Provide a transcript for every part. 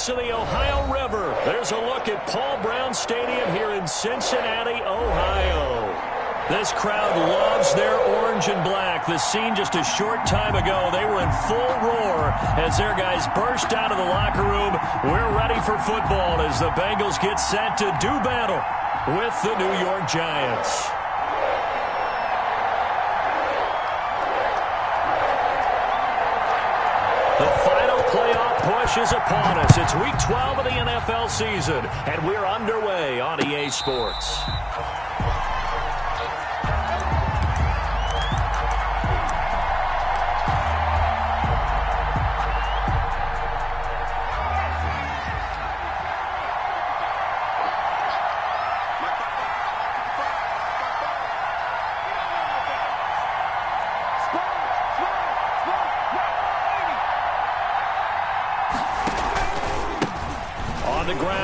banks of the Ohio River. There's a look at Paul Brown Stadium here in Cincinnati, Ohio. This crowd loves their orange and black. The scene just a short time ago, they were in full roar as their guys burst out of the locker room. We're ready for football as the Bengals get set to do battle with the New York Giants. The final playoff push is upon us. It's Week 12 of the NFL season, and we're underway on EA Sports.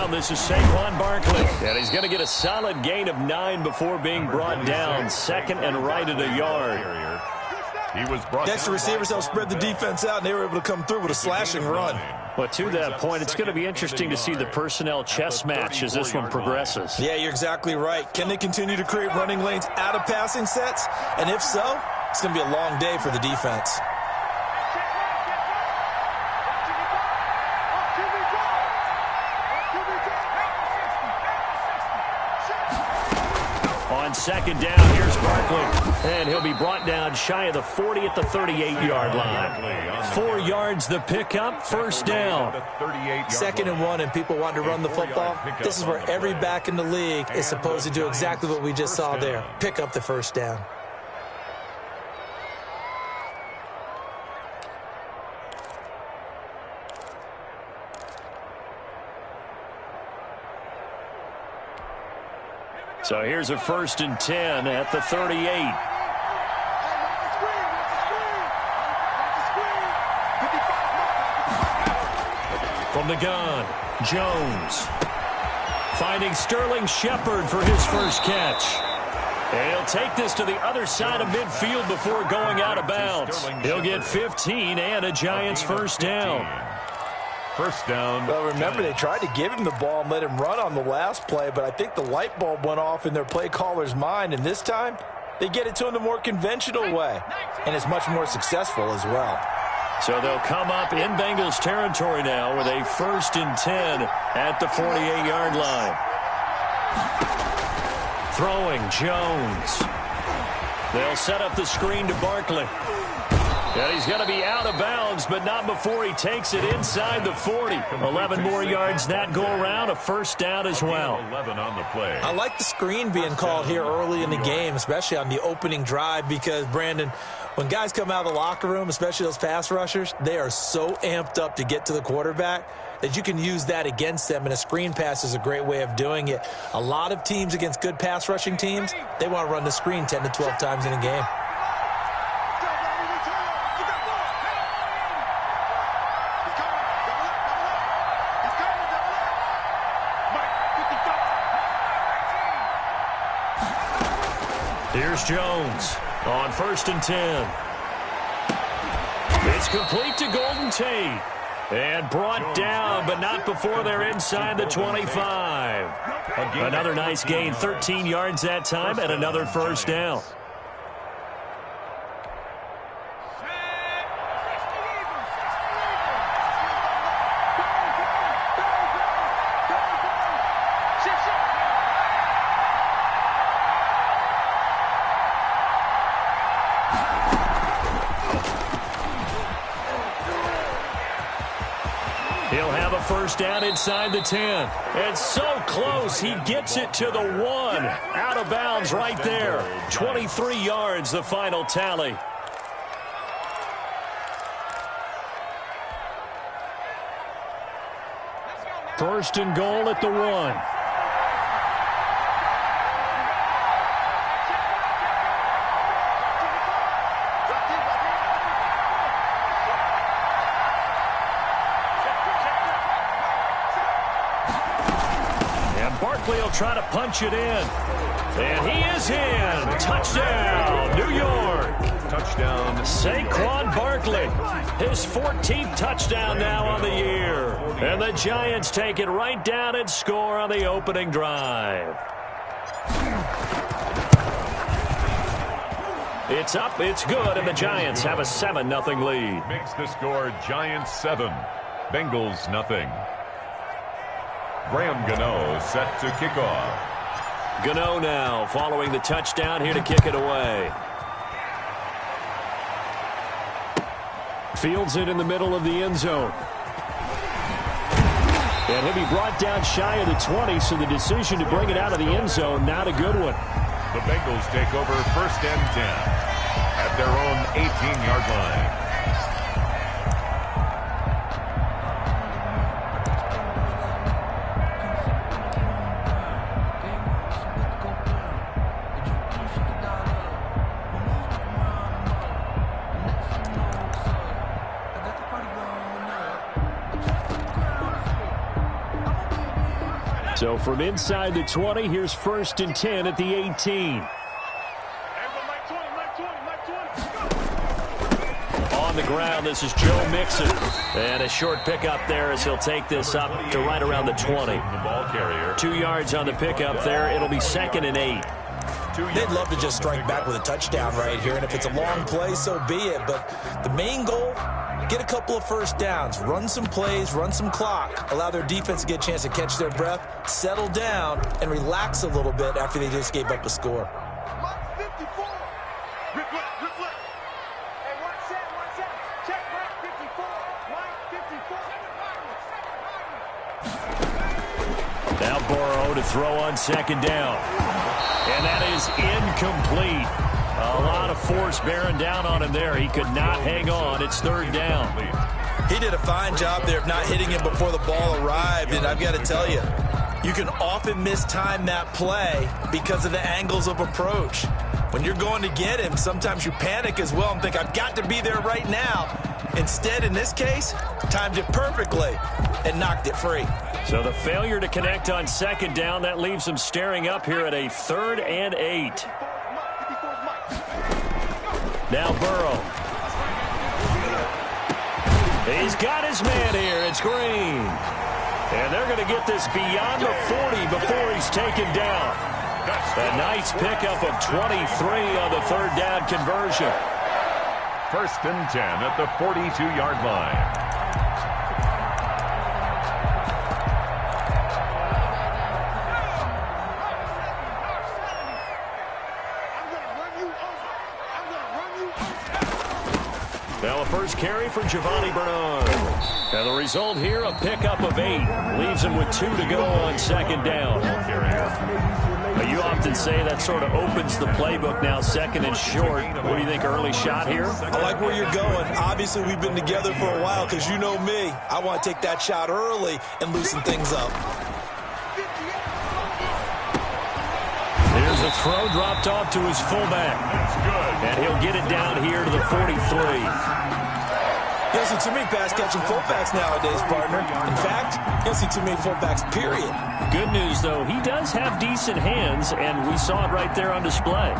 This is Saquon Barkley, and he's going to get a solid gain of 9 before being brought down. Second and right at a yard. Next, the receivers helped spread the defense out, and they were able to come through with a slashing run. But to that point, it's going to be interesting to see the personnel chess match as this one progresses. Yeah, you're exactly right. Can they continue to create running lanes out of passing sets? And if so, it's going to be a long day for the defense. On second down, here's Barkley. And he'll be brought down shy of the 40 at the 38-yard line. 4 yards the pickup, first down. 2nd and 1, and people want to run the football. This is where every back in the league is supposed to do exactly what we just saw there. Pick up the first down. So here's a 1st and 10 at the 38. From the gun, Jones. Finding Sterling Shepard for his first catch. And he'll take this to the other side of midfield before going out of bounds. He'll get 15 and a Giants first down. First down. Well, remember, they tried to give him the ball and let him run on the last play, but I think the light bulb went off in their play caller's mind, and this time they get it to him the more conventional way, and it's much more successful as well. So they'll come up in Bengals territory now with a 1st and 10 at the 48-yard line. Throwing, Jones. They'll set up the screen to Barkley. And he's going to be out of bounds, but not before he takes it inside the 40. 11 more yards that go around, a first down as well. 11 on the play. I like the screen being called here early in the game, especially on the opening drive, because, Brandon, when guys come out of the locker room, especially those pass rushers, they are so amped up to get to the quarterback that you can use that against them, and a screen pass is a great way of doing it. A lot of teams against good pass rushing teams, they want to run the screen 10 to 12 times in a game. Here's Jones on 1st and 10. It's complete to Golden Tate. And brought down, but not before they're inside the 25. Another nice gain, 13 yards that time, and another first down. He'll have a first down inside the 10. It's so close, he gets it to the 1. Out of bounds right there. 23 yards, the final tally. First and goal at the 1. He'll try to punch it in. And he is in. Touchdown, New York. Touchdown. Saquon Barkley, his 14th touchdown now on the year. And the Giants take it right down and score on the opening drive. It's up, it's good, and the Giants have a 7-0 lead. Makes the score Giants 7, Bengals 0. Graham Gano set to kick off. Gano now following the touchdown here to kick it away. Fields it in the middle of the end zone. And he'll be brought down shy of the 20, so the decision to bring it out of the end zone, not a good one. The Bengals take over 1st and 10 at their own 18-yard line. So from inside the 20, here's 1st and 10 at the 18. On the ground, this is Joe Mixon. And a short pickup there as he'll take this up to right around the 20. The ball carrier. 2 yards on the pickup there. It'll be 2nd and 8. They'd love to just strike back with a touchdown right here, and if it's a long play, so be it. But the main goal, get a couple of first downs, run some plays, run some clock, allow their defense to get a chance to catch their breath, settle down, and relax a little bit after they just gave up a score. Now Burrow to throw on 2nd down. And that is incomplete. A lot of force bearing down on him there. He could not hang on. It's 3rd down. He did a fine job there of not hitting him before the ball arrived, and I've got to tell you, you can often mistime that play because of the angles of approach. When you're going to get him, sometimes you panic as well and think, I've got to be there right now. Instead, in this case, timed it perfectly and knocked it free. So the failure to connect on 2nd down, that leaves him staring up here at a 3rd and 8. Now Burrow. He's got his man here. It's Green. And they're going to get this beyond the 40 before he's taken down. A nice pickup of 23 on the 3rd down conversion. 1st and 10 at the 42-yard line. Now a first carry for Giovanni Bernard. And the result here, a pickup of 8. Leaves him with 2 to go on 2nd down. You often say that sort of opens the playbook now, 2nd and short. What do you think, early shot here? I like where you're going. Obviously, we've been together for a while because you know me. I want to take that shot early and loosen things up. There's a throw dropped off to his fullback. That's good. And he'll get it down here to the 43. You don't see too many pass-catching fullbacks nowadays, partner. In fact, you don't see too many fullbacks, period. Good news, though, he does have decent hands, and we saw it right there on display.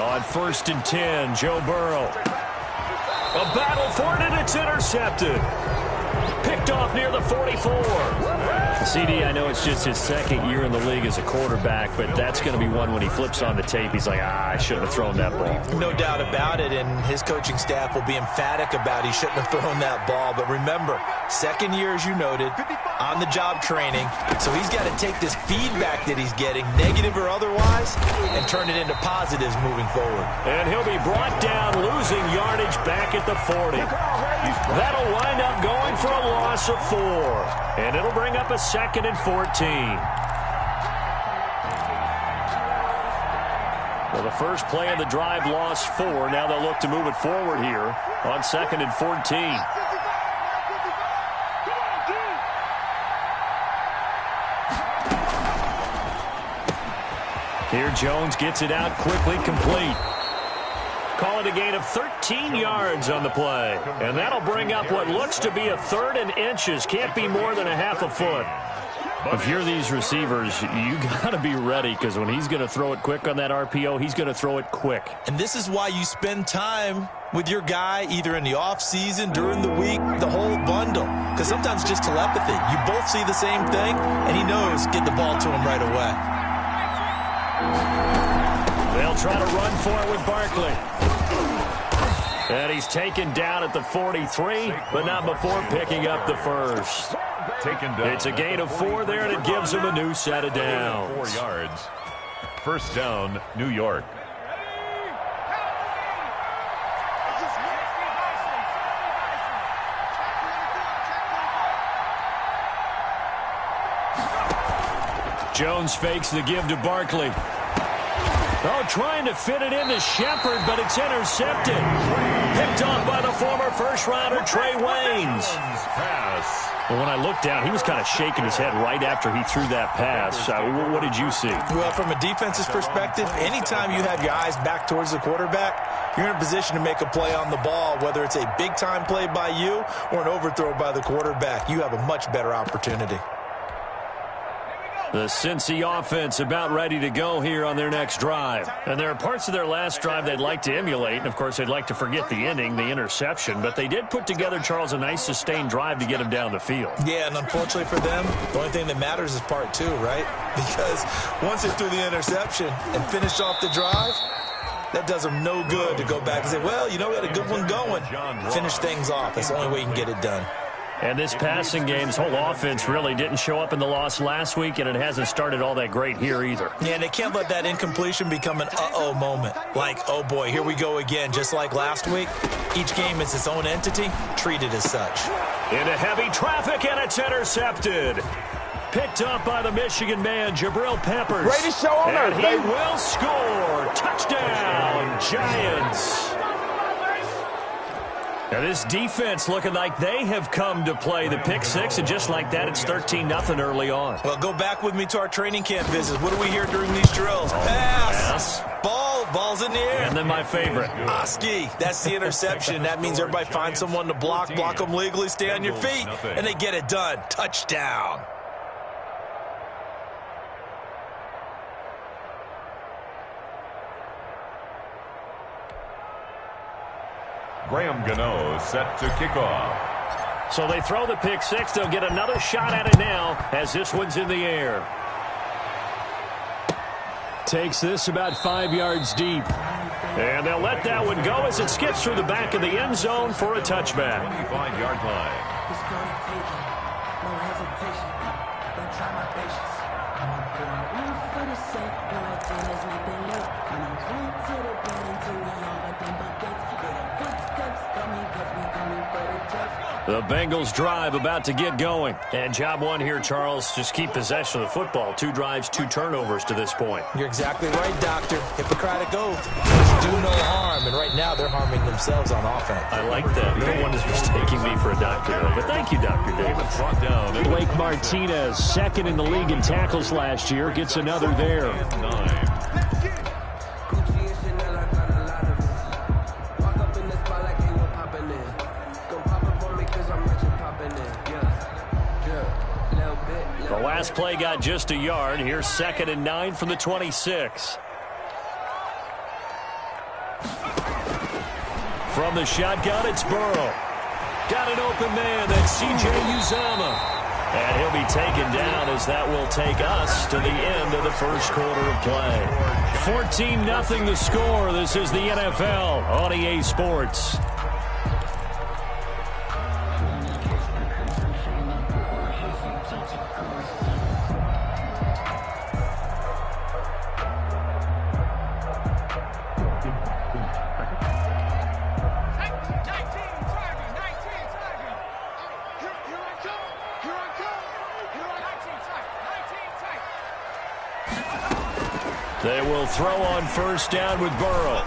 On 1st and 10, Joe Burrow. A battle for it, and it's intercepted. Picked off near the 44. CD, I know it's just his 2nd year in the league as a quarterback, but that's going to be one when he flips on the tape. He's like, I shouldn't have thrown that ball. No doubt about it, and his coaching staff will be emphatic about he shouldn't have thrown that ball. But remember, 2nd year, as you noted, on-the-job training. So he's got to take this feedback that he's getting, negative or otherwise, and turn it into positives moving forward. And he'll be brought down, losing yardage back at the 40. That'll wind up going for a loss of 4. And it'll bring up a 2nd and 14. Well, the first play of the drive lost 4. Now they'll look to move it forward here on 2nd and 14. Here Jones gets it out quickly, complete. call it a gain of 13 yards on the play. And that'll bring up what looks to be a 3rd and inches. Can't be more than a half a foot. If you're these receivers, you got to be ready, because when he's going to throw it quick on that RPO, he's going to throw it quick. And this is why you spend time with your guy either in the offseason, during the week, the whole bundle. Because sometimes just telepathy. You both see the same thing, and he knows get the ball to him right away. They'll try to run for it with Barkley. And he's taken down at the 43, but not before picking up the first. It's a gain of 4 there, and it gives him a new set of downs. 4 yards. First down, New York. Jones fakes the give to Barkley. Oh, trying to fit it into Shepard, but it's intercepted. Picked off by the former first-rounder Trey Waynes. Pass. Well, when I looked down, he was kind of shaking his head right after he threw that pass. What did you see? Well, from a defense's perspective, anytime you have your eyes back towards the quarterback, you're in a position to make a play on the ball, whether it's a big-time play by you or an overthrow by the quarterback. You have a much better opportunity. The Cincy offense about ready to go here on their next drive. And there are parts of their last drive they'd like to emulate. And, of course, they'd like to forget the ending, the interception. But they did put together, Charles, a nice sustained drive to get him down the field. Yeah, and unfortunately for them, the only thing that matters is part 2, right? Because once they threw the interception and finished off the drive, that does them no good to go back and say, well, you know, we had a good one going. Finish things off. That's the only way you can get it done. And this passing game's whole offense really didn't show up in the loss last week, and it hasn't started all that great here either. Yeah, and they can't let that incompletion become an uh-oh moment. Like, oh, boy, here we go again. Just like last week, each game is its own entity, treated as such. Into heavy traffic, and it's intercepted. Picked up by the Michigan man, Jabril Peppers. Greatest show on earth, he baby. will score. Touchdown, Giants. Now, this defense looking like they have come to play the pick six, and just like that, it's 13-0 early on. Well, go back with me to our training camp visits. What do we hear during these drills? Pass. Ball's in the air. And then my favorite. Oski, that's the interception. That means everybody finds someone to block them legally, stay on your feet, and they get it done. Touchdown. Graham Gano set to kick off. So they throw the pick six. They'll get another shot at it now as this one's in the air. Takes this about 5 yards deep. And they'll let that one go as it skips through the back of the end zone for a touchback. 25-yard line. The Bengals drive about to get going. And job one here, Charles, just keep possession of the football. 2 drives, 2 turnovers to this point. You're exactly right, Doctor. Hippocratic oath. Just do no harm. And right now they're harming themselves on offense. I like that. No one is mistaking me for a doctor, though. But thank you, Dr. Davis. Brought down. Blake Martinez, second in the league in tackles last year, gets another there. 9. The last play got just a yard. Here's 2nd and 9 from the 26. From the shotgun, it's Burrow. Got an open man. That's C.J. Uzomah. And he'll be taken down as that will take us to the end of the first quarter of play. 14-0 the score. This is the NFL on EA Sports. They will throw on first down with Burrow.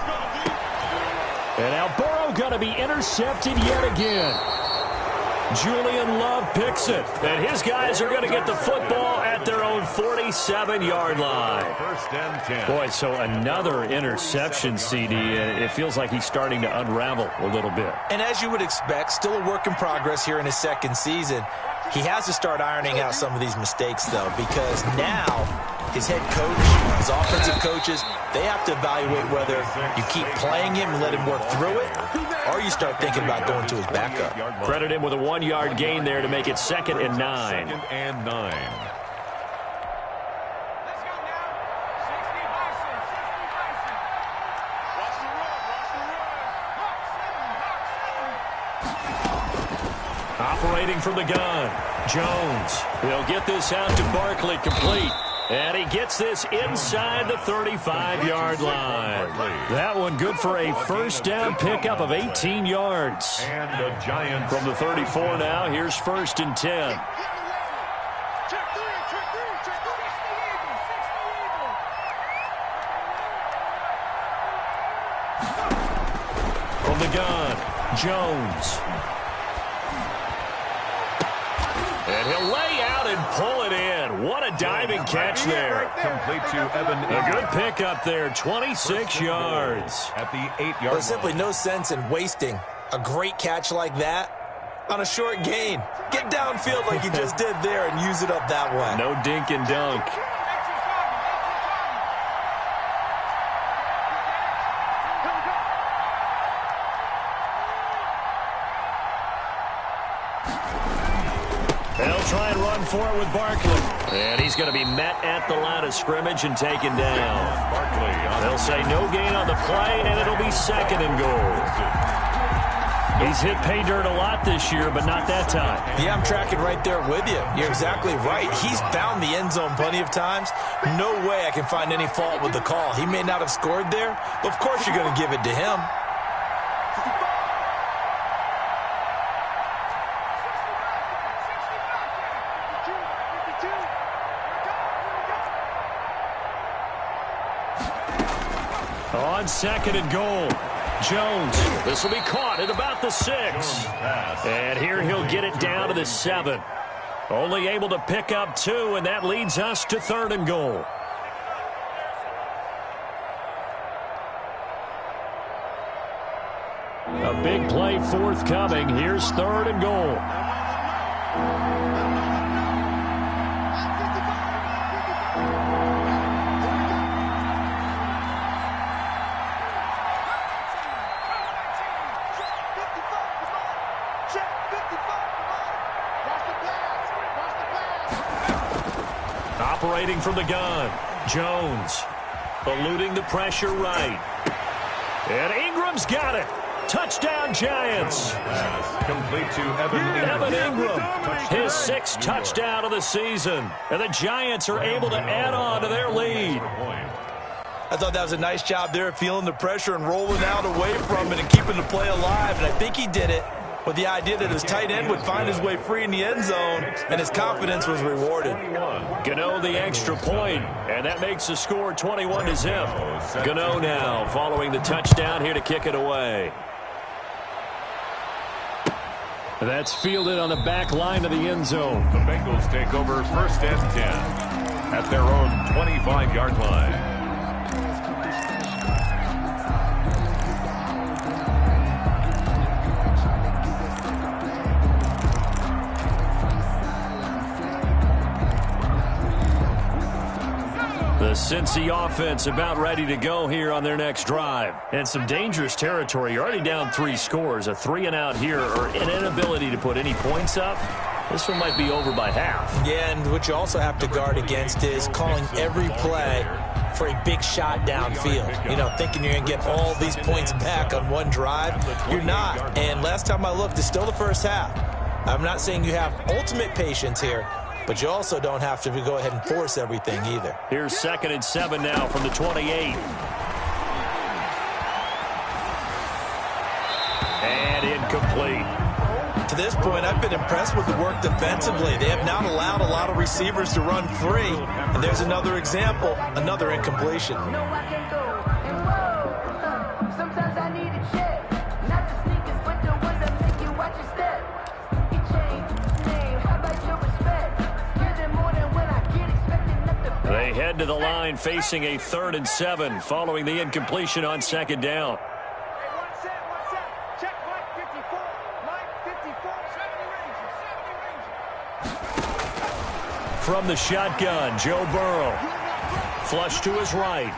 And now Burrow going to be intercepted yet again. Julian Love picks it. And his guys are going to get the football at their own 47-yard line. First and 10. Boy, so another interception, CD. It feels like he's starting to unravel a little bit. And as you would expect, still a work in progress here in his second season. He has to start ironing out some of these mistakes, though, because now his head coach, his offensive coaches, they have to evaluate whether you keep playing him and let him work through it, or you start thinking about going to his backup. Credit him with a 1-yard gain there to make it 2nd and 9. 2nd and 9. Operating from the gun, Jones. He'll get this out to Barkley, complete. And he gets this inside the 35-yard line. That one good for a first down pickup of 18 yards. And the Giants from the 34 now, here's 1st and 10. From the gun, Jones. And he'll lay out and pull it in. What a diving catch there. Complete to Evan. A good pickup there, 26 yards. At the 8-yard line. There's simply no sense in wasting a great catch like that on a short gain. Get downfield like he just did there and use it up that way. No dink and dunk. They'll try and run for it with Barkley. And he's going to be met at the line of scrimmage and taken down. Barkley. They'll say no gain on the play, and it'll be 2nd and goal. He's hit pay dirt a lot this year, but not that time. Yeah, I'm tracking right there with you. You're exactly right. He's found the end zone plenty of times. No way I can find any fault with the call. He may not have scored there, but of course you're going to give it to him. On 2nd and goal, Jones. This will be caught at about the 6. And here he'll get it down to the 7. Only able to pick up 2, and that leads us to 3rd and goal. A big play forthcoming. Here's 3rd and goal. Operating from the gun, Jones. Eluding the pressure right. And Ingram's got it. Touchdown, Giants. Complete to Evan Ingram. His 6th touchdown of the season. And the Giants are able to add on to their lead. I thought that was a nice job there, feeling the pressure and rolling out away from it and keeping the play alive. And I think he did it with the idea that his tight end would find his way free in the end zone, and his confidence was rewarded. Gano the extra point, and that makes the score 21-0. Gano now following the touchdown here to kick it away. That's fielded on the back line of the end zone. The Bengals take over 1st and 10 at their own 25-yard line. The Cincy offense about ready to go here on their next drive. And some dangerous territory. You're already down 3 scores. A 3-and-out here, or an inability to put any points up. This one might be over by half. Yeah, and what you also have to guard against is calling every play for a big shot downfield. You know, thinking you're going to get all these points back on one drive. You're not. And last time I looked, it's still the first half. I'm not saying you have ultimate patience here, but you also don't have to go ahead and force everything either. Here's 2nd and 7 now from the 28. And incomplete. To this point, I've been impressed with the work defensively. They have not allowed a lot of receivers to run free. And there's another example, another incompletion. Sometimes I need a check. Not the sneakers, but the ones that make you watch your step. He changed his name. How about your respect? Give them more than when I get expected. They head to the line facing a 3rd and 7 following the incompletion on 2nd down. From the shotgun, Joe Burrow. Flush to his right.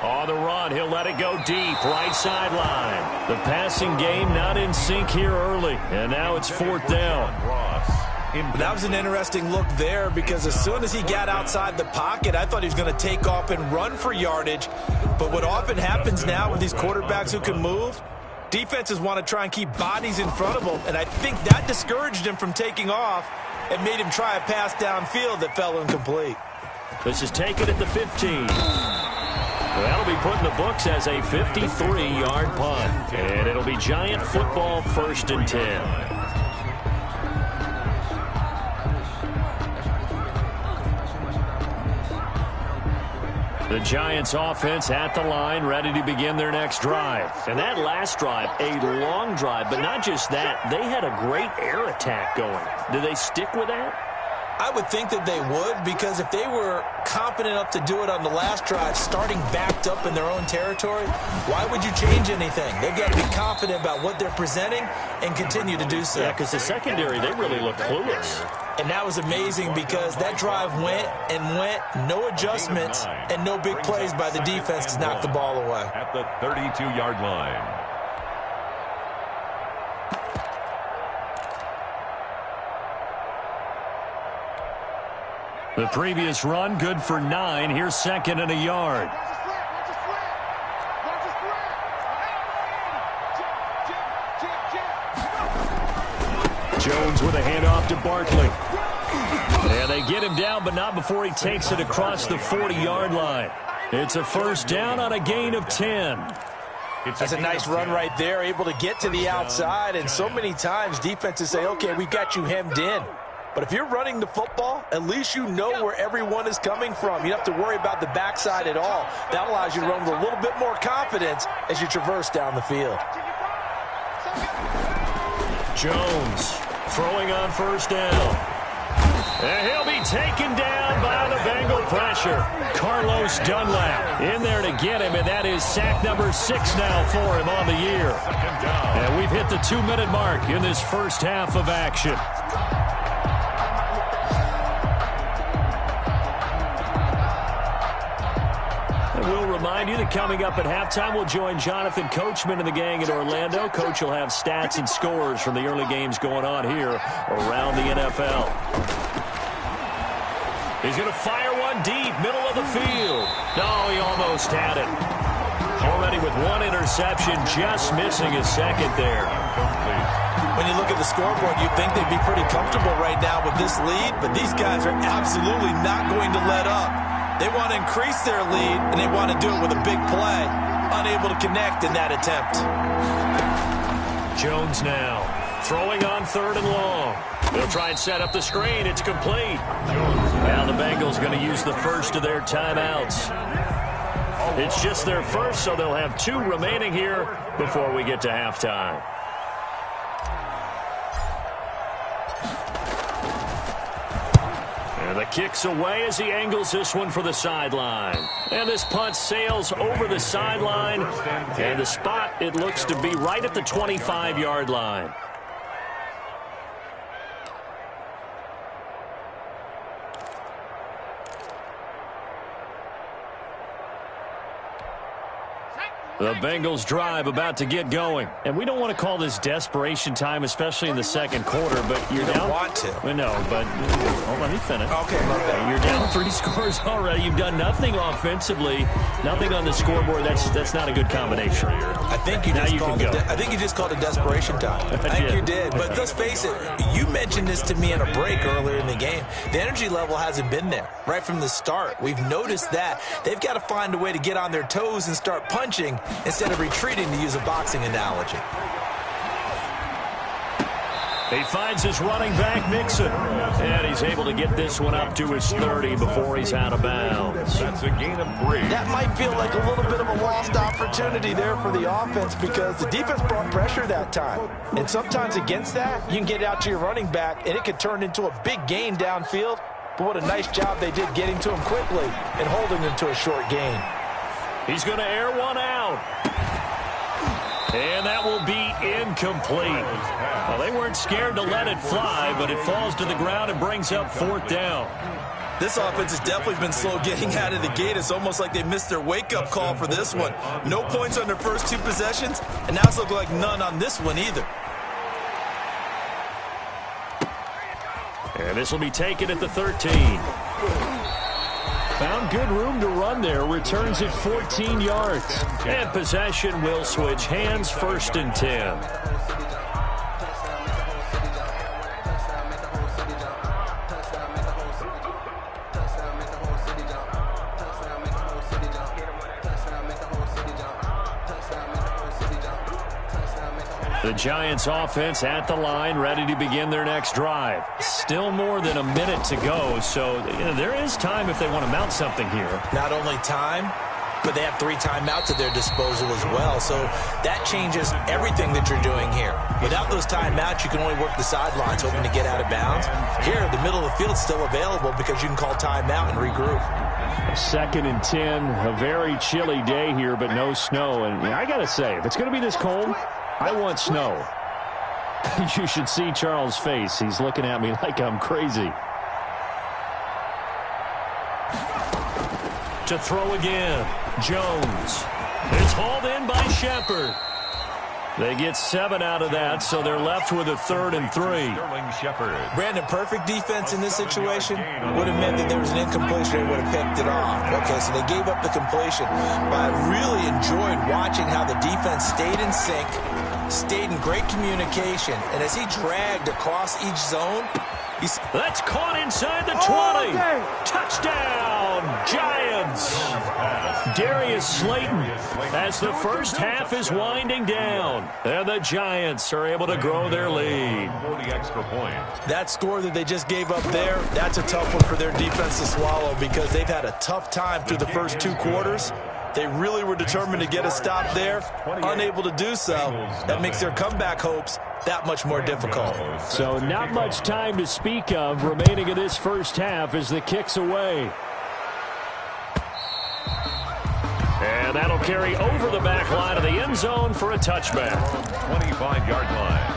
On the run, he'll let it go deep, right sideline. The passing game not in sync here early, and now it's 4th down. That was an interesting look there because as soon as he got outside the pocket, I thought he was going to take off and run for yardage. But what often happens now with these quarterbacks who can move, defenses want to try and keep bodies in front of them, and I think that discouraged him from taking off and made him try a pass downfield that fell incomplete. This is taken at the 15. That'll be put in the books as a 53-yard punt. And it'll be Giant football, 1st and 10. The Giants offense at the line, ready to begin their next drive. And that last drive, a long drive, but not just that. They had a great air attack going. Do they stick with that? I would think that they would, because if they were competent enough to do it on the last drive, starting backed up in their own territory, why would you change anything? They've got to be confident about what they're presenting and continue to do so. Yeah, because the secondary, they really look clueless. And that was amazing because that drive went and went, no adjustments, and no big plays by the defense to knock the ball away. At the 32-yard line. The previous run, good for 9. Here's 2nd and a yard. Jones with a handoff to Barkley. And they get him down, but not before he takes it across the 40-yard line. It's a 1st down on a gain of 10. That's a nice run right there, able to get to the outside. And so many times defenses say, okay, we got you hemmed in. But if you're running the football, at least you know where everyone is coming from. You don't have to worry about the backside at all. That allows you to run with a little bit more confidence as you traverse down the field. Jones throwing on 1st down. And he'll be taken down by the Bengal pressure. Carlos Dunlap in there to get him, and that is sack number 6 now for him on the year. And we've hit the 2-minute mark in this first half of action. We'll remind you that coming up at halftime, we'll join Jonathan Coachman and the gang in Orlando. Coach will have stats and scores from the early games going on here around the NFL. He's going to fire one deep, middle of the field. No, he almost had it. Already with 1 interception, just missing his 2nd there. When you look at the scoreboard, you'd think they'd be pretty comfortable right now with this lead, but these guys are absolutely not going to let up. They want to increase their lead, and they want to do it with a big play. Unable to connect in that attempt. Jones now throwing on 3rd and long. They'll try and set up the screen. It's complete. Now the Bengals going to use the first of their timeouts. It's just their first, so they'll have 2 remaining here before we get to halftime. And the kick's away as he angles this one for the sideline. And this punt sails over the sideline. And the spot, it looks to be right at the 25-yard line. The Bengals drive about to get going. And we don't want to call this desperation time, especially in the 2nd quarter, but you're down. You don't want to. I know, but hold on, let me finish. Okay, my bad. You're down 3 scores already. You've done nothing offensively, nothing on the scoreboard. That's not a good combination. I think you just called it desperation time. I think you did. But let's face it, you mentioned this to me in a break earlier in the game. The energy level hasn't been there right from the start. We've noticed that. They've got to find a way to get on their toes and start punching instead of retreating, to use a boxing analogy. He finds his running back, Mixon. And he's able to get this one up to his 30 before he's out of bounds. That's a gain of 3. That might feel like a little bit of a lost opportunity there for the offense because the defense brought pressure that time. And sometimes against that, you can get out to your running back, and it could turn into a big gain downfield but what a nice job they did getting to him quickly and holding him to a short gain. He's going to air one out. And that will be incomplete. Well, they weren't scared to let it fly, but it falls to the ground and brings up 4th down. This offense has definitely been slow getting out of the gate. It's almost like they missed their wake-up call for this one. No points on their first 2 possessions, and now it's looking like none on this one either. And this will be taken at the 13. Found good room to run there. Returns it 14 yards. And possession will switch hands, 1st and 10. The Giants offense at the line, ready to begin their next drive. Still more than a minute to go, so there is time if they want to mount something here. Not only time, but they have 3 timeouts at their disposal as well, so that changes everything that you're doing here. Without those timeouts, you can only work the sidelines, hoping to get out of bounds. Here, the middle of the field is still available because you can call timeout and regroup. 2nd and 10, a very chilly day here, but no snow. And I got to say, if it's going to be this cold, I want snow. You should see Charles' face. He's looking at me like I'm crazy. To throw again, Jones. It's hauled in by Shepard. They get 7 out of that, so they're left with a 3rd and 3. Brandon, perfect defense in this situation would have meant that there was an incompletion. They would have picked it off. Okay, so they gave up the completion. But I really enjoyed watching how the defense stayed in sync, stayed in great communication, and as he dragged across each zone, that's caught inside the 20. Touchdown, Giants. Darius Slayton as the first half is winding down. And the Giants are able to grow their lead. That score that they just gave up there, that's a tough one for their defense to swallow because they've had a tough time through the first 2 quarters. They really were determined to get a stop there, unable to do so. That makes their comeback hopes that much more difficult. So not much time to speak of remaining in this first half as the kick's away. And that'll carry over the back line of the end zone for a touchback. 25-yard line.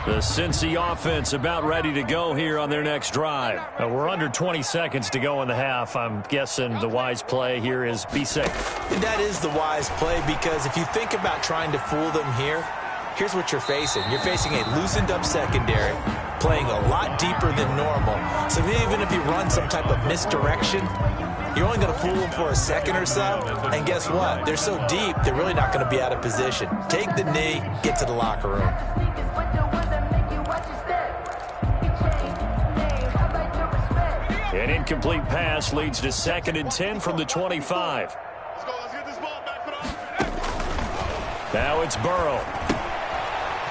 The Cincy offense about ready to go here on their next drive. We're under 20 seconds to go in the half. I'm guessing the wise play here is be safe. And that is the wise play because if you think about trying to fool them here, here's what you're facing. You're facing a loosened up secondary, playing a lot deeper than normal. So even if you run some type of misdirection, you're only going to fool them for a second or so. And guess what? They're so deep, they're really not going to be out of position. Take the knee, get to the locker room. An incomplete pass leads to 2nd and 10 from the 25. Let's get this ball back. Now it's Burrow.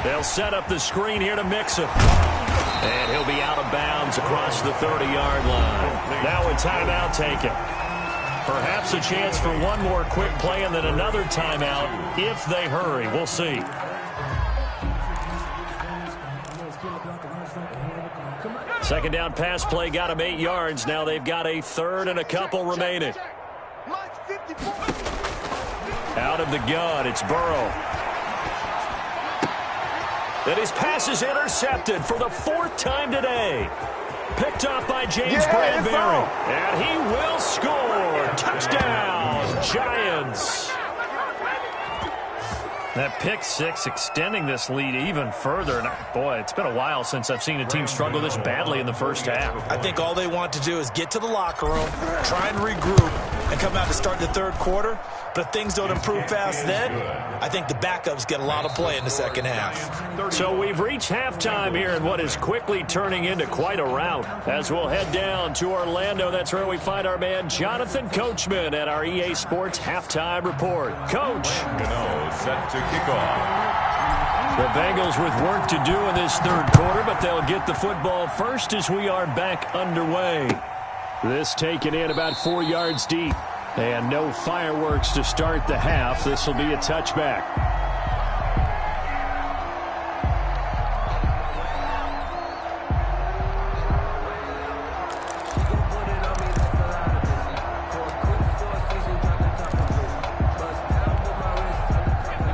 They'll set up the screen here to mix him. And he'll be out of bounds across the 30-yard line. Now a timeout taken. Perhaps a chance for one more quick play and then another timeout if they hurry. We'll see. Second down pass play got him 8 yards. Now they've got a 3rd and a couple remaining. Out of the gun, it's Burrow. And his pass is intercepted for the 4th time today. Picked off by James Bradbury. And he will score. Touchdown, Giants. That pick 6 extending this lead even further. And boy, it's been a while since I've seen a team struggle this badly in the first half. I think all they want to do is get to the locker room, try and regroup, and come out to start the 3rd quarter. But if things don't improve fast then, I think the backups get a lot of play in the second half. So we've reached halftime here in what is quickly turning into quite a rout. As we'll head down to Orlando, that's where we find our man Jonathan Coachman at our EA Sports Halftime Report. Coach. Set to kick off. The Bengals with work to do in this 3rd quarter, but they'll get the football first as we are back underway. This taken in about 4 yards deep. And no fireworks to start the half. This will be a touchback.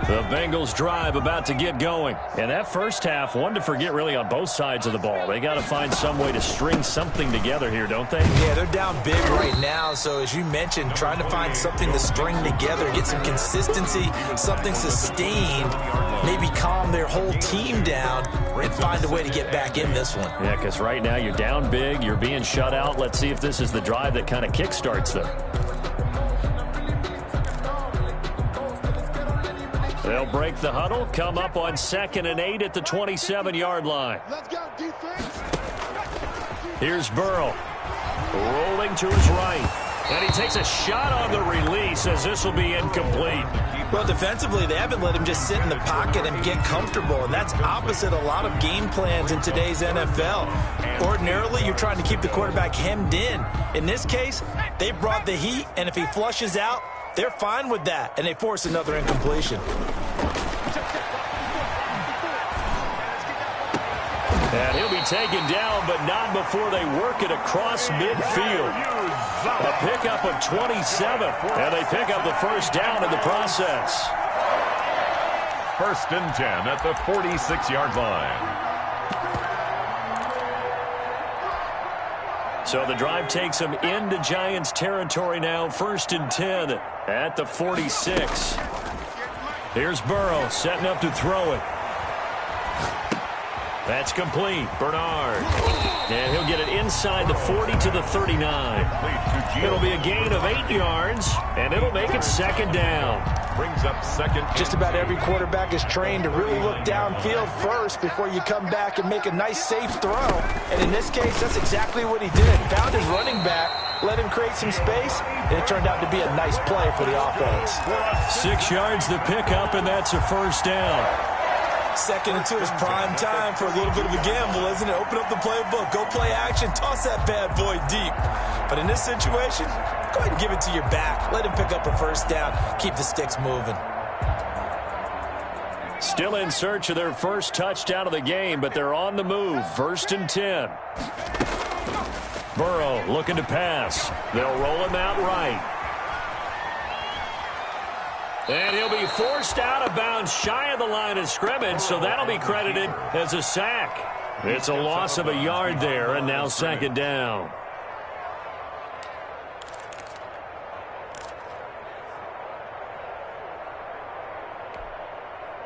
The Bengals drive about to get going. And that first half, one to forget really on both sides of the ball. They got to find some way to string something together here, don't they? Yeah, they're down big right now. So as you mentioned, trying to find something to string together, get some consistency, something sustained, maybe calm their whole team down and find a way to get back in this one. Yeah, because right now you're down big, you're being shut out. Let's see if this is the drive that kind of kickstarts them. They'll break the huddle, come up on 2nd and 8 at the 27-yard line. Let's go, defense. Here's Burrow, rolling to his right. And he takes a shot on the release as this will be incomplete. Well, defensively, they haven't let him just sit in the pocket and get comfortable, and that's opposite a lot of game plans in today's NFL. Ordinarily, you're trying to keep the quarterback hemmed in. In this case, they brought the heat, and if he flushes out, they're fine with that, and they force another incompletion. And he'll be taken down, but not before they work it across midfield. A pickup of 27, and they pick up the first down in the process. 1st and 10 at the 46-yard line. So the drive takes them into Giants territory now. 1st and 10 at the 46. Here's Burrow setting up to throw it. That's complete. Bernard. And he'll get it inside the 40 to the 39. It'll be a gain of 8 yards, and it'll make it 2nd down. Brings up 2nd. Just about every quarterback is trained to really look downfield first before you come back and make a nice, safe throw. And in this case, that's exactly what he did. Found his running back, let him create some space, and it turned out to be a nice play for the offense. 6 yards the pickup, and that's a first down. 2nd and 2 is prime time for a little bit of a gamble, isn't it? Open up the playbook, go play action, toss that bad boy deep. But in this situation, go ahead and give it to your back. Let him pick up a first down. Keep the sticks moving. Still in search of their first touchdown of the game, but they're on the move. 1st and 10. Burrow looking to pass. They'll roll him out right. And he'll be forced out of bounds shy of the line of scrimmage, so that'll be credited as a sack. It's a loss of a yard there, and now 2nd down.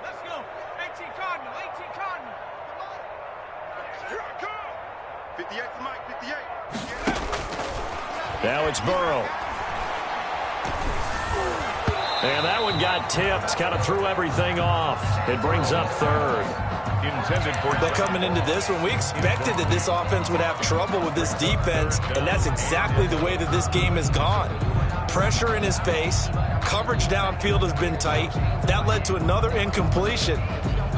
Let's go. 18 Cardinal, 18 Cardinal. Here I come. 58 for Mike, 58. Now it's Burrow. And that one got tipped, kind of threw everything off. It brings up 3rd. Intended for. But coming into this one, we expected that this offense would have trouble with this defense, and that's exactly the way that this game has gone. Pressure in his face, coverage downfield has been tight. That led to another incompletion.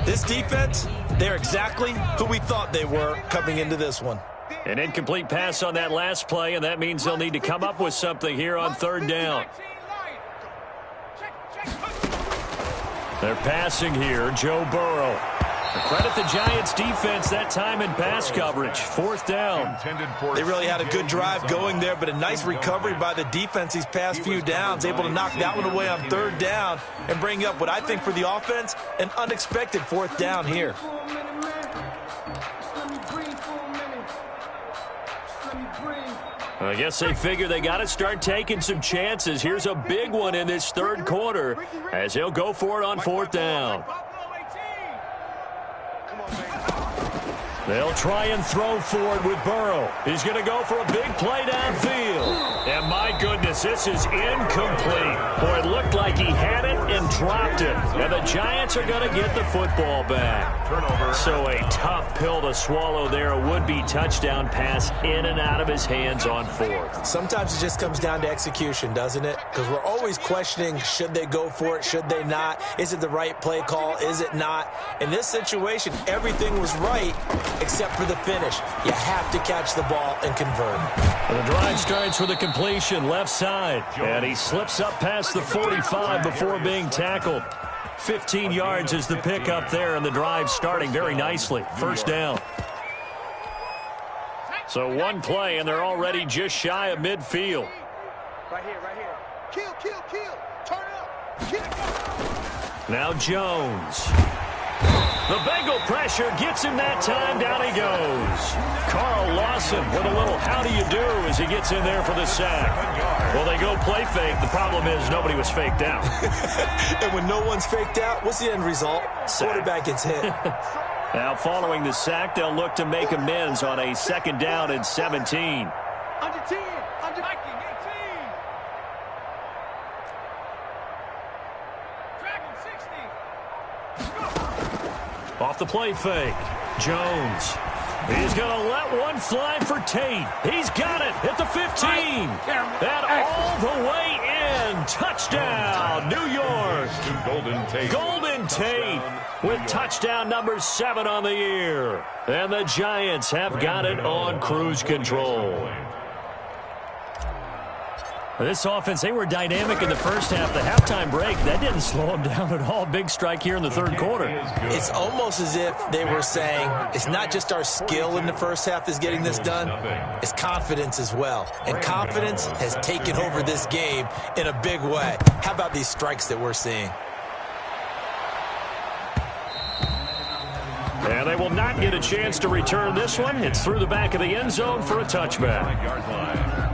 This defense, they're exactly who we thought they were coming into this one. An incomplete pass on that last play, and that means they'll need to come up with something here on 3rd down. They're passing here, Joe Burrow. Credit the Giants defense that time in pass coverage. 4th down. They really had a good drive going there, but a nice recovery by the defense these past few downs, able to knock that one away on 3rd down and bring up what I think for the offense, an unexpected 4th down here. I guess they figure they got to start taking some chances. Here's a big one in this 3rd quarter as he'll go for it on 4th down. They'll try and throw for it with Burrow. He's going to go for a big play downfield. And my goodness, this is incomplete. Boy, it looked like he had it and dropped it, and the Giants are going to get the football back. Turnover. So a tough pill to swallow there. A would-be touchdown pass in and out of his hands on fourth. Sometimes it just comes down to execution, doesn't it? Because we're always questioning, should they go for it, should they not? Is it the right play call, is it not? In this situation, everything was right except for the finish. You have to catch the ball and convert. And the drive starts with a completion left side, and he slips up past the 45 before being tackled. 15 yards is the pickup there, and the drive starting very nicely. First down. So one play, and they're already just shy of midfield. Right here, right here. Kill, kill, kill. Turn up. Kill. Now Jones. The Bengal pressure gets him that time. Down he goes. Carl Lawson with a little how do you do as he gets in there for the sack. Well, they go play fake. The problem is nobody was faked out. And when no one's faked out, what's the end result? Quarterback gets hit. Now, following the sack, they'll look to make amends on a second down and 17. Under 10. Under 18. Dragon 60. Off the play fake. Jones. He's going to let one fly for Tate. He's got it at the 15. And all the way in. Touchdown, New York. Golden Tate. Golden Tate with touchdown number 7 on the year. And the Giants have got it on cruise control. This offense, they were dynamic in the first half. The halftime break, that didn't slow them down at all. Big strike here in the third quarter. It's almost as if they were saying, it's not just our skill in the first half that's getting this done, it's confidence as well. And confidence has taken over this game in a big way. How about these strikes that we're seeing? And they will not get a chance to return this one. It's through the back of the end zone for a touchback. 5-yard line.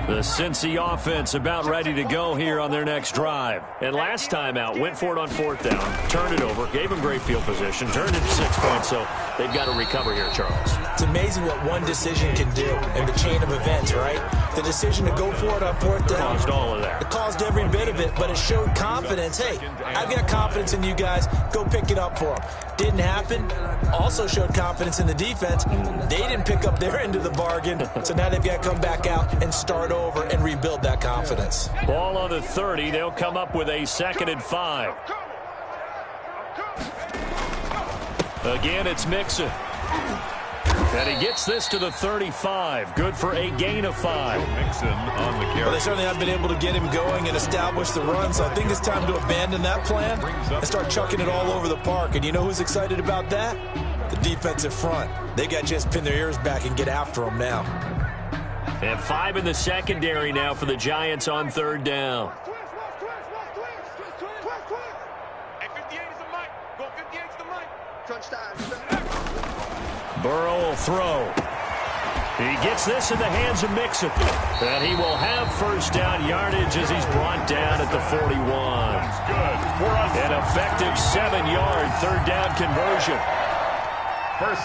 The Cincy offense about ready to go here on their next drive. And last time out, went for it on fourth down, turned it over, gave them great field position, turned it 6 points, so they've got to recover here, Charles. It's amazing what one decision can do in the chain of events, right? The decision to go for it on fourth down. Caused all of that. It caused every bit of it, but it showed confidence. Hey, I've got confidence in you guys. Go pick it up for them. Didn't happen. Also showed confidence in the defense. They didn't pick up their end of the bargain, so now they've got to come back out and start over and rebuild that confidence. Ball on the 30. They'll come up with a 2nd and 5. Again, it's Mixon. And he gets this to the 35. Good for a gain of 5. Mixon on the carry. Well, they certainly have been able to get him going and establish the run, so I think it's time to abandon that plan and start chucking it all over the park. And you know who's excited about that? The defensive front. They got to just pin their ears back and get after them now. And 5 in the secondary now for the Giants on third down. Hey, 58 is the mic. Go 58 is the mic. Touchdown. Burrow will throw. He gets this in the hands of Mixon. And he will have first down yardage as he's brought down at the 41. An effective 7-yard third down conversion.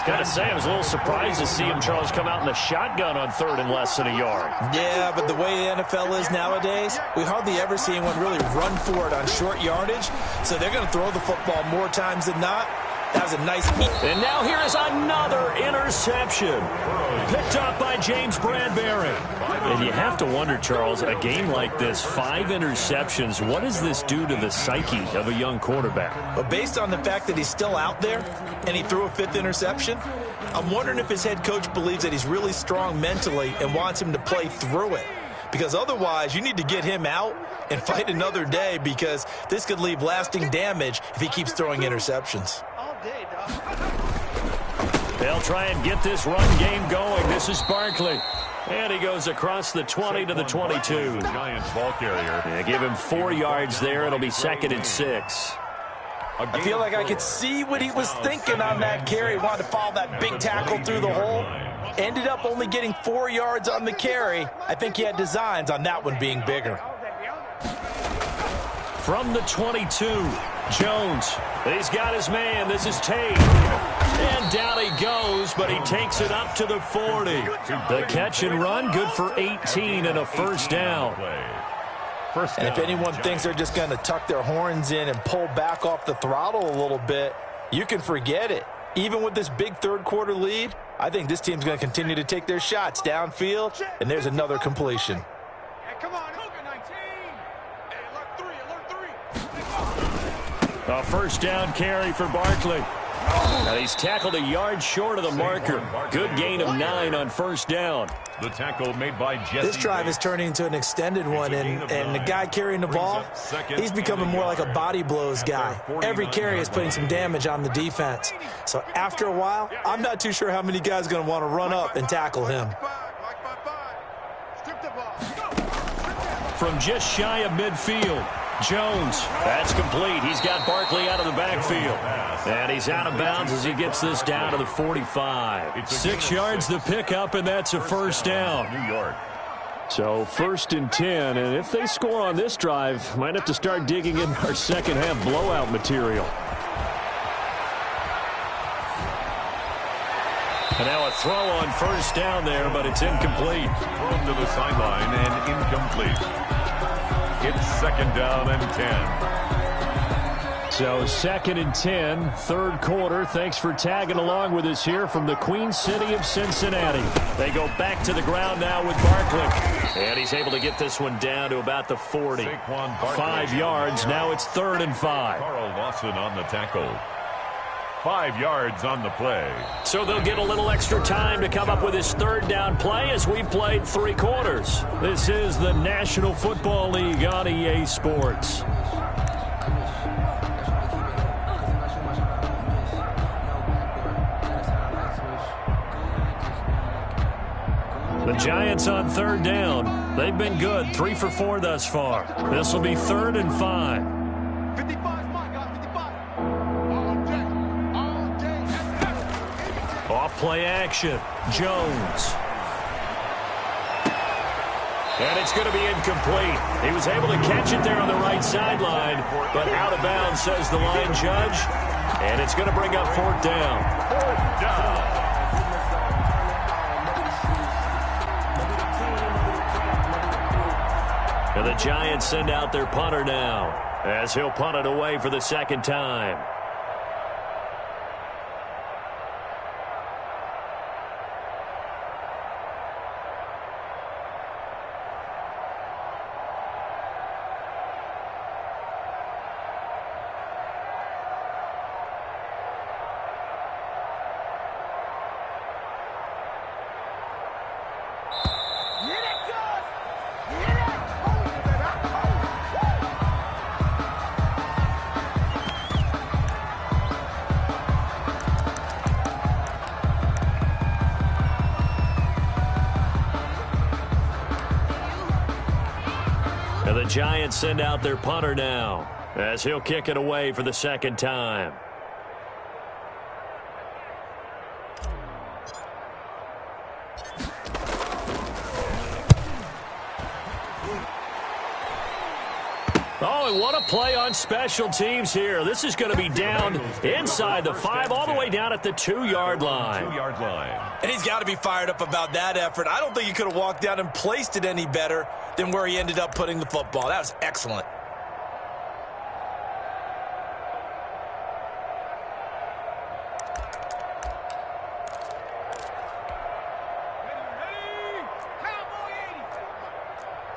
Got to say, I was a little surprised to see him, Charles, come out in the shotgun on third and less than a yard. Yeah, but the way the NFL is nowadays, we hardly ever see anyone really run for it on short yardage. So they're going to throw the football more times than not. That was a nice hit. And now here is another interception. Picked up by James Bradbury. And you have to wonder, Charles, a game like this, 5 interceptions, what does this do to the psyche of a young quarterback? But based on the fact that he's still out there and he threw a 5th interception, I'm wondering if his head coach believes that he's really strong mentally and wants him to play through it. Because otherwise, you need to get him out and fight another day, because this could leave lasting damage if he keeps throwing interceptions. They'll try and get this run game going. This is Barkley. And he goes across the 20 to the 22. Giants ball carrier. Yeah, give him 4 yards there. It'll be 2nd and 6. I feel like I could see what he was thinking on that carry. Wanted to follow that big tackle through the hole. Ended up only getting 4 yards on the carry. I think he had designs on that one being bigger. From the 22, Jones. He's got his man. This is Tate. And down he goes, but he takes it up to the 40. The catch and run, good for 18 and a first down. And if anyone thinks they're just going to tuck their horns in and pull back off the throttle a little bit, you can forget it. Even with this big third-quarter lead, I think this team's going to continue to take their shots downfield, and there's another completion. Come on, 19. Hey, alert 3. A first down carry for Barkley. And he's tackled a yard short of the marker. Good gain of 9 on first down. The tackle made by Jesse. This drive is turning into an extended one, and the guy carrying the ball, he's becoming more like a body blows guy. Every carry is putting some damage on the defense. So after a while, I'm not too sure how many guys are going to want to run up and tackle him. From just shy of midfield, Jones. That's complete. He's got Barkley out of the backfield. And he's out of bounds as he gets this down to the 45. 6 yards the pickup, and that's a first down. New York. So 1st and 10, and if they score on this drive, might have to start digging in our second half blowout material. And now a throw on first down there, but it's incomplete. Thrown to the sideline and incomplete. It's 2nd down and 10. So 2nd and 10, third quarter. Thanks for tagging along with us here from the Queen City of Cincinnati. They go back to the ground now with Barkley. And he's able to get this one down to about the 40. 5 yards. Now it's 3rd and 5. Carl Lawson on the tackle. 5 yards on the play. So they'll get a little extra time to come up with his 3rd down play as we played 3 quarters. This is the National Football League on EA Sports. The Giants on 3rd down. They've been good, 3 for 4 thus far. This will be 3rd and 5. 55, my God, 55. All day. Off play action. Jones. And it's going to be incomplete. He was able to catch it there on the right sideline, but out of bounds, says the line judge. And it's going to bring up 4th down. 4th down. And the Giants send out their punter now, as he'll punt it away for the 2nd time. And the Giants send out their punter now, as he'll kick it away for the 2nd time. Oh, and what a play on special teams here. This is going to be down inside the 5, all the way down at the 2-yard line. 2-yard line. And he's got to be fired up about that effort. I don't think he could have walked down and placed it any better than where he ended up putting the football. That was excellent.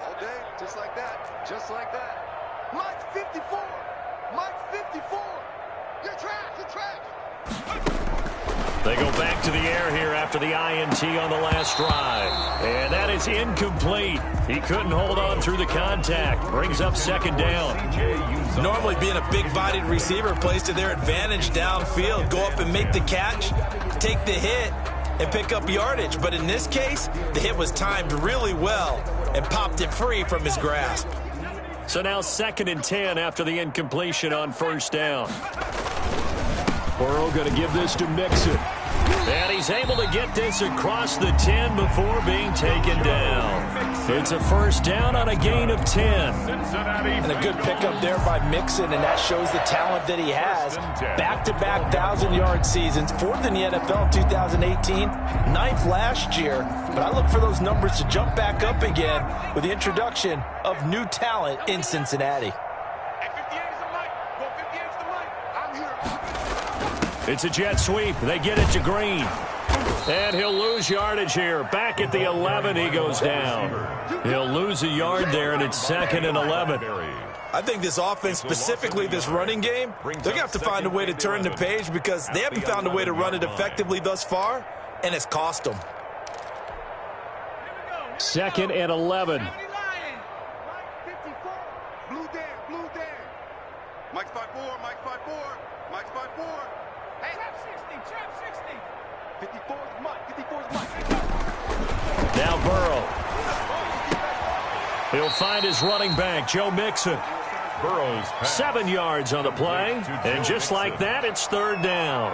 All day, just like that, just like that. Mike's 54. Mike's 54. You're trash. You're trash. They go back to the air here after the INT on the last drive. And that is incomplete. He couldn't hold on through the contact. Brings up 2nd down. Normally being a big-bodied receiver plays to their advantage downfield. Go up and make the catch, take the hit, and pick up yardage. But in this case, the hit was timed really well and popped it free from his grasp. So now 2nd and 10 after the incompletion on 1st down. Burrow going to give this to Mixon. And he's able to get this across the 10 before being taken down. It's a first down on a gain of 10. And a good pickup there by Mixon, and that shows the talent that he has. Back-to-back 1,000-yard seasons, 4th in the NFL in 2018, 9th last year. But I look for those numbers to jump back up again with the introduction of new talent in Cincinnati. It's a jet sweep. They get it to Green. And he'll lose yardage here. Back at the 11, he goes down. He'll lose a yard there, and it's 2nd and 11. I think this offense, specifically this running game, they're going to have to find a way to turn the page because they haven't found a way to run it effectively thus far, and it's cost them. 2nd and 11. Mike's 5-4, Mike's 5-4, Mike's 5-4. Hey, trap 60. 54 is Mike, 54 is Mike. Now Burrow. He'll find his running back, Joe Mixon. Burrow's pass. 7 yards on the play, and just like that, it's 3rd down.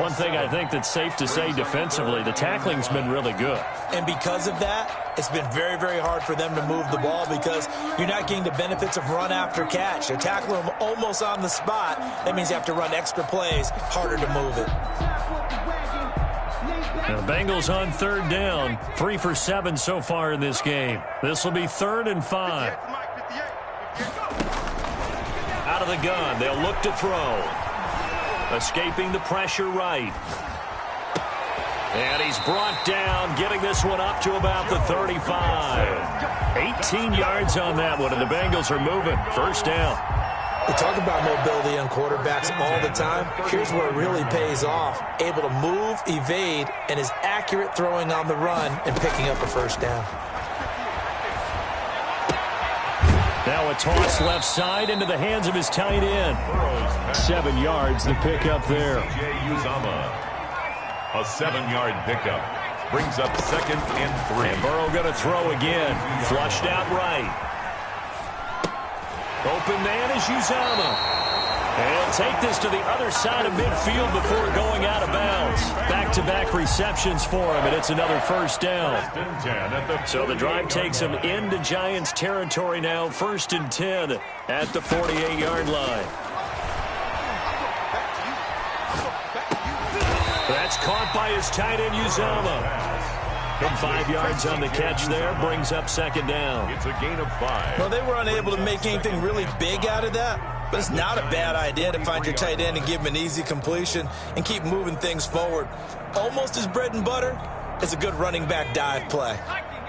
One thing I think that's safe to say defensively, the tackling's been really good. And because of that, it's been very, very hard for them to move the ball because you're not getting the benefits of run after catch. They're tackling them almost on the spot. That means you have to run extra plays, harder to move it. And the Bengals on 3rd down, 3 for 7 so far in this game. This will be 3rd and 5. Out of the gun, they'll look to throw. Escaping the pressure right. And he's brought down, getting this one up to about the 35. 18 yards on that one, and the Bengals are moving. 1st down. We talk about mobility on quarterbacks all the time. Here's where it really pays off. Able to move, evade, and is accurate throwing on the run and picking up a 1st down. Now a toss left side into the hands of his tight end. 7 yards the pickup there. A 7-yard pickup. Brings up 2nd and 3. And Burrow going to throw again. Flushed out right. Open man is Uzama. And he'll take this to the other side of midfield before going out of bounds. Back-to-back receptions for him, and it's another 1st down. So the drive takes him into Giants territory now. 1st and 10 at the 48-yard line. That's caught by his tight end, Uzama. 5 yards on the catch there, brings up 2nd down. It's a gain of 5. Well, they were unable to make anything really big out of that, but it's not a bad idea to find your tight end and give him an easy completion and keep moving things forward. Almost his bread and butter is a good running back dive play.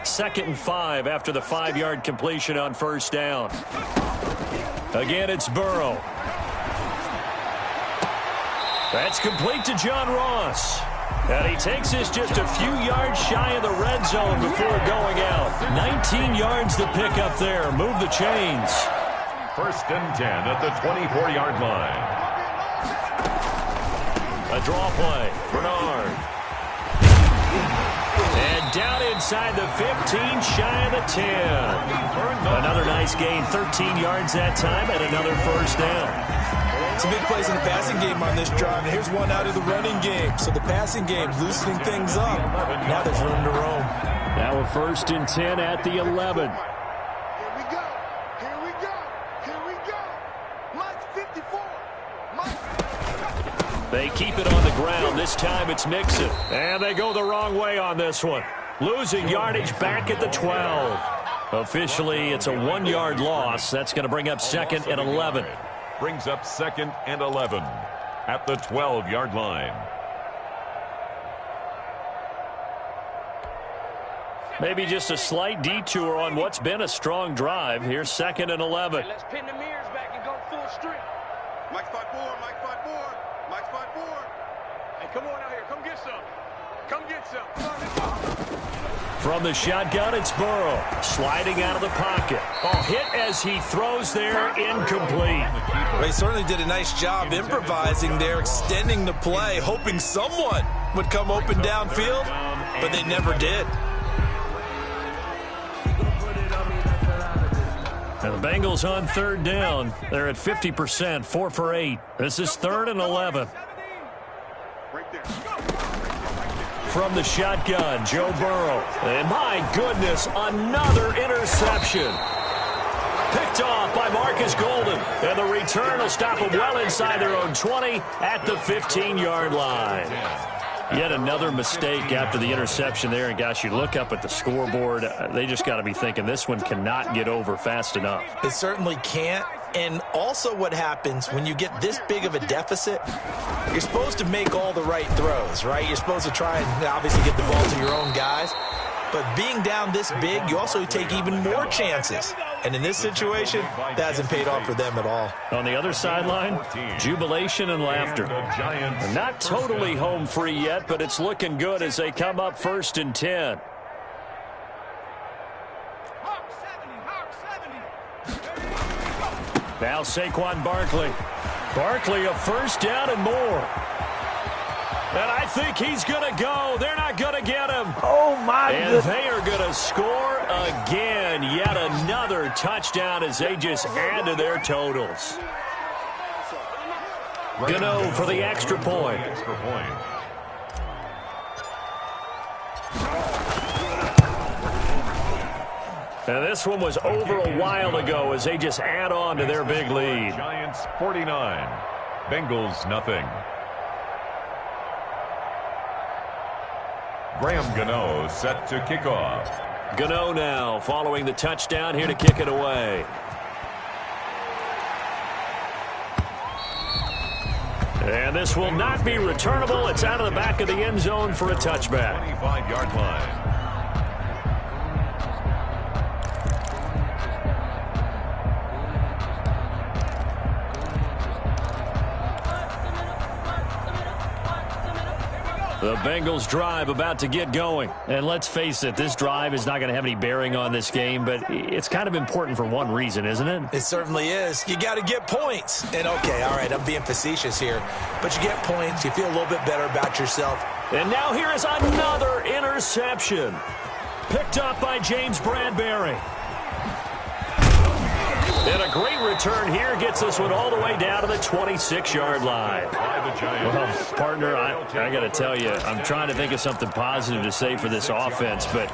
2nd and 5 after the 5-yard completion on 1st down. Again, it's Burrow. That's complete to John Ross. And he takes this just a few yards shy of the red zone before going out. 19 yards to pick up there. Move the chains. 1st and 10 at the 24-yard line. A draw play. Bernard. And down inside the 15, shy of the 10. Another nice gain. 13 yards that time and another 1st down. Some big plays in the passing game on this drive, and here's one out of the running game. So the passing game loosening things up. Now there's room to roam. Now a 1st and 10 at the 11. Here we go. Here we go. Here we go. Mike's 54. Mike. They keep it on the ground. This time it's Mixon. And they go the wrong way on this one. Losing yardage back at the 12. Officially, it's a 1-yard loss. That's going to bring up 2nd and 11. Brings up 2nd and 11 at the 12-yard line. Maybe just a slight detour on what's been a strong drive. Here's 2nd and 11. Hey, let's pin the mirrors back and go full strength. Mike's 5-4, Mike's 5-4, Mike's 5-4. Hey, come on out here. Come get some. Come get some. From the shotgun, it's Burrow. Sliding out of the pocket. Hit as he throws there, incomplete. They certainly did a nice job improvising there, extending the play, hoping someone would come open downfield, but they never did. And the Bengals on 3rd down. They're at 50%, 4 for 8. This is 3rd and 11. from the shotgun, Joe Burrow. And my goodness, another interception. Picked off by Marcus Golden. And the return will stop them well inside their own 20 at the 15-yard line. Yet another mistake after the interception there. And, gosh, you look up at the scoreboard, they just got to be thinking this one cannot get over fast enough. It certainly can't. And also what happens when you get this big of a deficit, you're supposed to make all the right throws, right? You're supposed to try and obviously get the ball to your own guys. But being down this big, you also take even more chances. And in this situation, that hasn't paid off for them at all. On the other sideline, jubilation and laughter. They're not totally home free yet, but it's looking good as they come up 1st and 10. Now Saquon Barkley. Barkley a first down and more. And I think he's going to go. They're not going to get him. Oh, my goodness. And they are going to score again. Yet another touchdown as they just add to their totals. Gano for the extra point. And this one was over a while ago as they just add on to their big lead. Giants 49, Bengals nothing. Graham Gano set to kick off. Gano now following the touchdown here to kick it away. And this will not be returnable. It's out of the back of the end zone for a touchback. 25-yard line. The Bengals drive about to get going. And let's face it, this drive is not going to have any bearing on this game, but it's kind of important for one reason, isn't it? It certainly is. You got to get points. And, okay, all right, I'm being facetious here. But you get points. You feel a little bit better about yourself. And now here is another interception. Picked up by James Bradbury. And a great return here gets this one all the way down to the 26-yard line. Well, partner, I got to tell you, I'm trying to think of something positive to say for this offense, but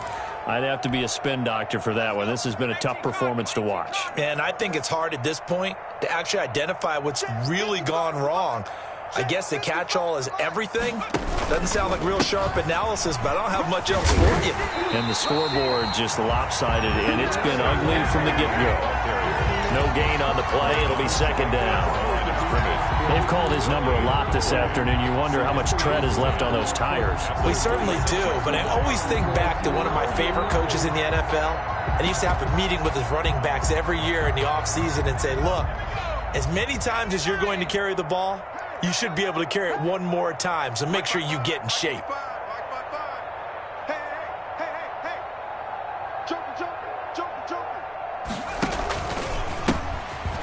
I'd have to be a spin doctor for that one. This has been a tough performance to watch. And I think it's hard at this point to actually identify what's really gone wrong. I guess the catch-all is everything. Doesn't sound like real sharp analysis, but I don't have much else for you. And the scoreboard just lopsided, and it's been ugly from the get-go. No gain on the play. It'll be second down. They've called his number a lot this afternoon. You wonder how much tread is left on those tires. We certainly do, but I always think back to one of my favorite coaches in the NFL, and he used to have a meeting with his running backs every year in the offseason and say, look, as many times as you're going to carry the ball, you should be able to carry it one more time, so make sure you get in shape.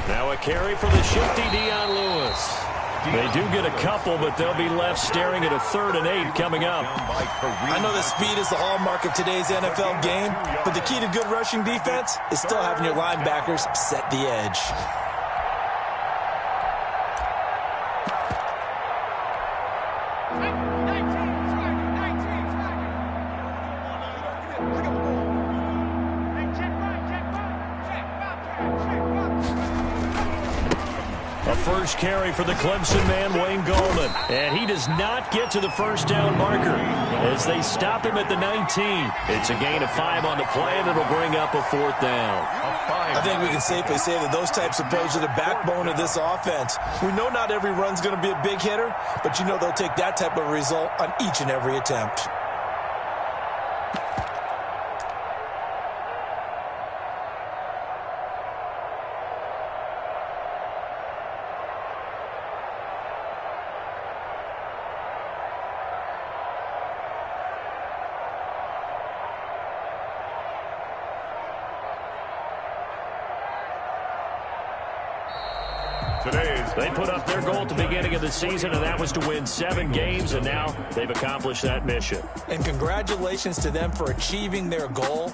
Now a carry for the shifty Dion Lewis. They do get a couple, but they'll be left staring at a 3rd and 8 coming up. I know that speed is the hallmark of today's NFL game, but the key to good rushing defense is still having your linebackers set the edge. First carry for the Clemson man, Wayne Gallman. And he does not get to the first down marker as they stop him at the 19. It's a gain of 5 on the play, and it'll bring up a 4th down. I think we can safely say that those types of plays are the backbone of this offense. We know not every run's going to be a big hitter, but you know they'll take that type of result on each and every attempt. They put up their goal at the beginning of the season, and that was to win 7 games, and now they've accomplished that mission. And congratulations to them for achieving their goal.